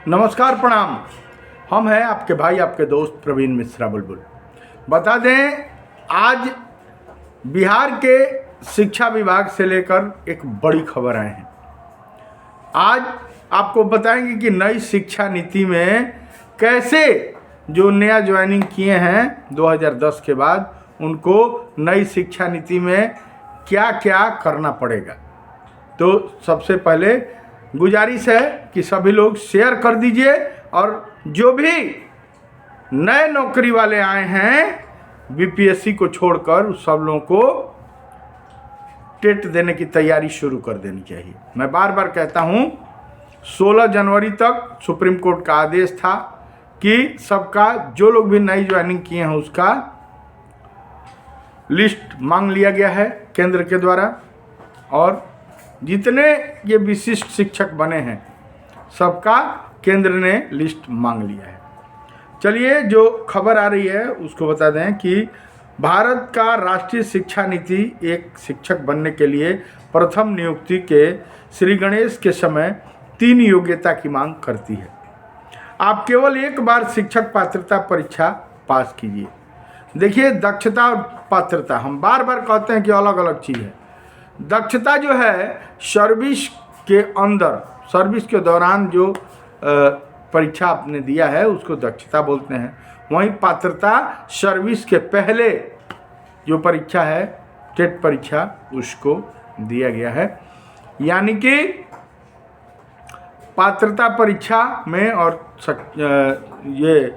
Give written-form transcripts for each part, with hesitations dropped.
नमस्कार, प्रणाम। हम हैं आपके भाई, आपके दोस्त प्रवीण मिश्रा बुलबुल। बता दें, आज बिहार के शिक्षा विभाग से लेकर एक बड़ी खबर आए हैं। आज आपको बताएंगे कि नई शिक्षा नीति में कैसे जो नया ज्वाइनिंग किए हैं 2010 के बाद, उनको नई शिक्षा नीति में क्या क्या करना पड़ेगा। तो सबसे पहले गुजारिश है कि सभी लोग शेयर कर दीजिए, और जो भी नए नौकरी वाले आए हैं बीपीएससी को छोड़कर, उस सब लोगों को टेट देने की तैयारी शुरू कर देनी चाहिए। मैं बार बार कहता हूं, 16 जनवरी तक सुप्रीम कोर्ट का आदेश था कि सबका, जो लोग भी नई ज्वाइनिंग किए हैं उसका लिस्ट मांग लिया गया है केंद्र के द्वारा, और जितने ये विशिष्ट शिक्षक बने हैं सबका केंद्र ने लिस्ट मांग लिया है। चलिए, जो खबर आ रही है उसको बता दें कि भारत का राष्ट्रीय शिक्षा नीति एक शिक्षक बनने के लिए प्रथम नियुक्ति के श्री गणेश के समय 3 योग्यता की मांग करती है। आप केवल एक बार शिक्षक पात्रता परीक्षा पास कीजिए। देखिए, दक्षता और पात्रता हम बार बार कहते हैं कि अलग अलग चीज़ है। दक्षता जो है सर्विस के अंदर, सर्विस के दौरान जो परीक्षा आपने दिया है उसको दक्षता बोलते हैं। वहीं पात्रता सर्विस के पहले जो परीक्षा है, टेट परीक्षा, उसको दिया गया है। यानी कि पात्रता परीक्षा में और ये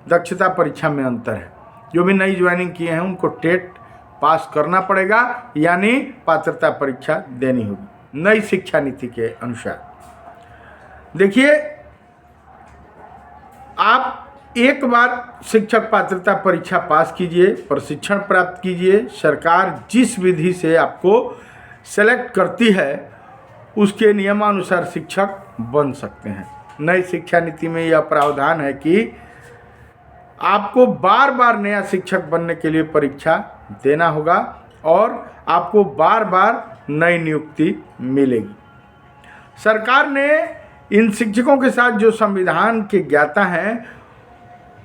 दक्षता परीक्षा में अंतर है। जो भी नई ज्वाइनिंग किए हैं उनको टेट पास करना पड़ेगा, यानी पात्रता परीक्षा देनी होगी नई शिक्षा नीति के अनुसार। देखिए, आप एक बार शिक्षक पात्रता परीक्षा पास कीजिए, प्रशिक्षण प्राप्त कीजिए। सरकार जिस विधि से आपको सेलेक्ट करती है उसके नियमानुसार शिक्षक बन सकते हैं। नई शिक्षा नीति में यह प्रावधान है कि आपको बार बार नया शिक्षक बनने के लिए परीक्षा देना होगा और आपको बार बार नई नियुक्ति मिलेगी। सरकार ने इन शिक्षकों के साथ जो संविधान के ज्ञाता हैं,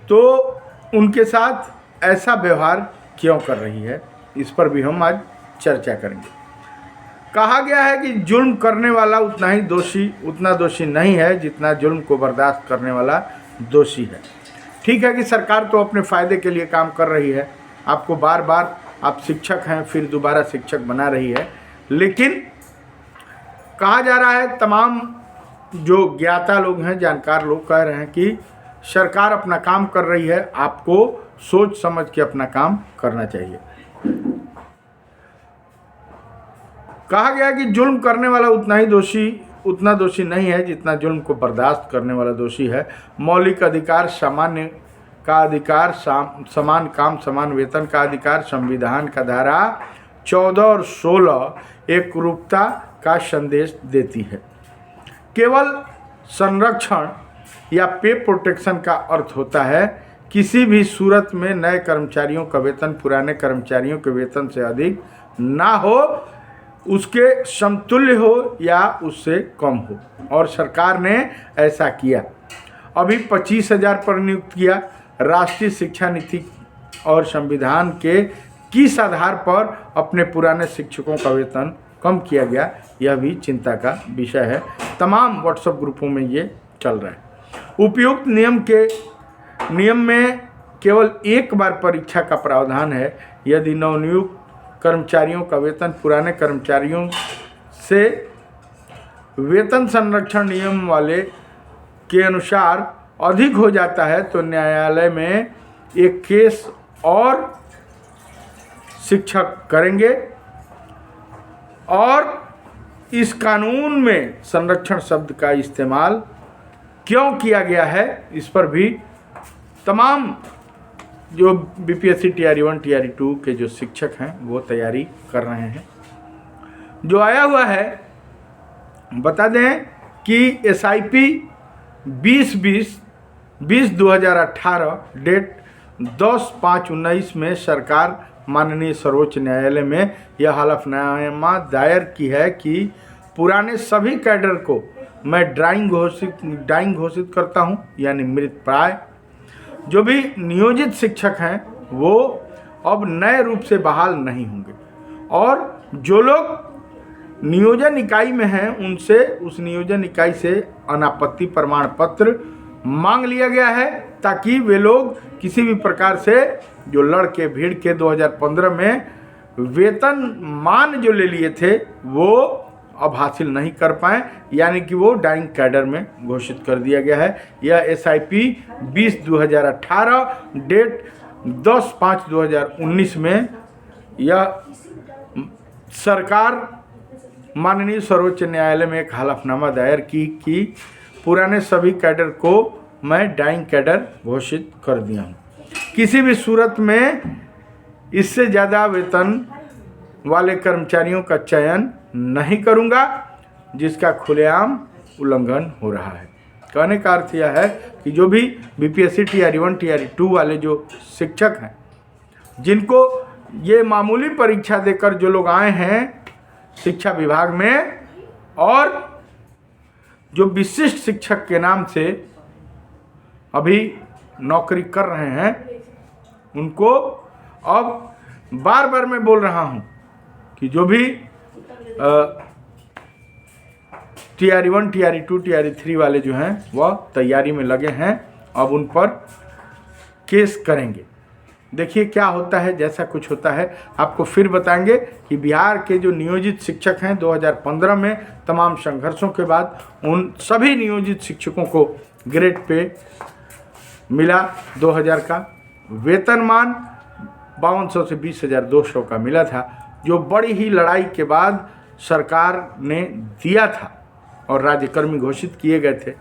तो उनके साथ ऐसा व्यवहार क्यों कर रही है, इस पर भी हम आज चर्चा करेंगे। कहा गया है कि जुल्म करने वाला उतना दोषी नहीं है जितना जुल्म को बर्दाश्त करने वाला दोषी है। ठीक है कि सरकार तो अपने फ़ायदे के लिए काम कर रही है, आपको बार बार, आप शिक्षक हैं फिर दोबारा शिक्षक बना रही है, लेकिन कहा जा रहा है, तमाम जो ज्ञाता लोग हैं, जानकार लोग कह रहे हैं कि सरकार अपना काम कर रही है, आपको सोच समझ के अपना काम करना चाहिए। कहा गया कि जुल्म करने वाला उतना दोषी नहीं है जितना जुल्म को बर्दाश्त करने वाला दोषी है। मौलिक अधिकार, सामान्य का अधिकार, समान काम समान वेतन का अधिकार, संविधान का धारा 14 और 16 एकरूपता का संदेश देती है। केवल संरक्षण या पे प्रोटेक्शन का अर्थ होता है किसी भी सूरत में नए कर्मचारियों का वेतन पुराने कर्मचारियों के वेतन से अधिक ना हो, उसके समतुल्य हो या उससे कम हो, और सरकार ने ऐसा किया। अभी 25,000 पर नियुक्त किया। राष्ट्रीय शिक्षा नीति और संविधान के किस आधार पर अपने पुराने शिक्षकों का वेतन कम किया गया, यह भी चिंता का विषय है। तमाम व्हाट्सएप ग्रुपों में ये चल रहा है। उपयुक्त नियम में केवल एक बार परीक्षा का प्रावधान है। यदि नवनियुक्त कर्मचारियों का वेतन पुराने कर्मचारियों से वेतन संरक्षण नियम वाले के अनुसार अधिक हो जाता है तो न्यायालय में एक केस और शिक्षक करेंगे। और इस कानून में संरक्षण शब्द का इस्तेमाल क्यों किया गया है, इस पर भी तमाम जो बीपीएससी टीआरई 1 टीआरई 2 के जो शिक्षक हैं वो तैयारी कर रहे हैं। जो आया हुआ है, बता दें कि SIP 20/20/2018 डेट 10/5/19 में सरकार माननीय सर्वोच्च न्यायालय में यह हलफनामा दायर की है कि पुराने सभी कैडर को मैं डाइंग घोषित करता हूँ, यानी मृत प्राय। जो भी नियोजित शिक्षक हैं वो अब नए रूप से बहाल नहीं होंगे, और जो लोग नियोजन इकाई में हैं उनसे उस नियोजन इकाई से अनापत्ति प्रमाण पत्र मांग लिया गया है, ताकि वे लोग किसी भी प्रकार से जो लड़के भीड़ के 2015 में वेतन मान जो ले लिए थे वो अब हासिल नहीं कर पाए, यानी कि वो डाइंग कैडर में घोषित कर दिया गया है। यह SIP 20/2018 डेट 10/5/2019 में यह सरकार माननीय सर्वोच्च न्यायालय में एक हलफनामा दायर की कि पुराने सभी कैडर को मैं डाइंग कैडर घोषित कर दिया हूँ। किसी भी सूरत में इससे ज़्यादा वेतन वाले कर्मचारियों का चयन नहीं करूँगा, जिसका खुलेआम उल्लंघन हो रहा है। कहने का अर्थ यह है कि जो भी BPSC TRE 1 TRE 2 वाले जो शिक्षक हैं, जिनको ये मामूली परीक्षा देकर जो लोग आए हैं शिक्षा विभाग में और जो विशिष्ट शिक्षक के नाम से अभी नौकरी कर रहे हैं, उनको अब बार बार मैं बोल रहा हूं कि जो भी TRE 1 TRE 2 TRE 3 वाले जो हैं वह तैयारी में लगे हैं, अब उन पर केस करेंगे। देखिए क्या होता है, जैसा कुछ होता है आपको फिर बताएंगे कि बिहार के जो नियोजित शिक्षक हैं 2015 में तमाम संघर्षों के बाद उन सभी नियोजित शिक्षकों को ग्रेड पे मिला 2000 का, वेतनमान 5200 से 20,200 का मिला था, जो बड़ी ही लड़ाई के बाद सरकार ने दिया था और राज्यकर्मी घोषित किए गए थे।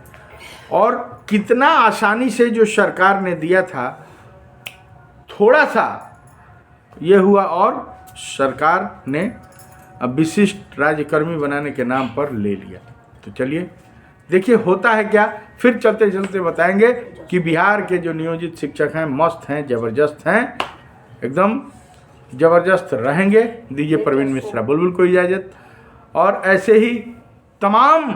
और कितना आसानी से जो सरकार ने दिया था, थोड़ा सा ये हुआ और सरकार ने विशिष्ट राज्यकर्मी बनाने के नाम पर ले लिया। तो चलिए देखिए होता है क्या, फिर चलते चलते बताएंगे कि बिहार के जो नियोजित शिक्षक हैं मस्त हैं, ज़बरदस्त हैं, एकदम ज़बरदस्त रहेंगे। दीजिए प्रवीण मिश्रा बुलबुल को इजाज़त, और ऐसे ही तमाम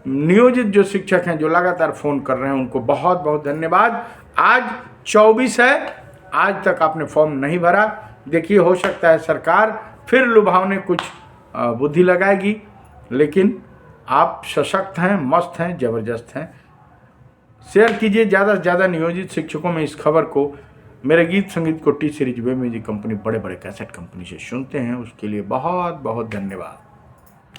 नियोजित जो शिक्षक हैं जो लगातार फ़ोन कर रहे हैं उनको बहुत बहुत धन्यवाद। आज 24 है, आज तक आपने फॉर्म नहीं भरा। देखिए हो सकता है सरकार फिर लुभावने कुछ बुद्धि लगाएगी, लेकिन आप सशक्त हैं, मस्त हैं, ज़बरदस्त हैं। शेयर कीजिए ज़्यादा से ज़्यादा नियोजित शिक्षकों में इस खबर को। मेरे गीत संगीत को T series web music company, बड़े बड़े कैसेट कंपनी से सुनते हैं, उसके लिए बहुत बहुत धन्यवाद।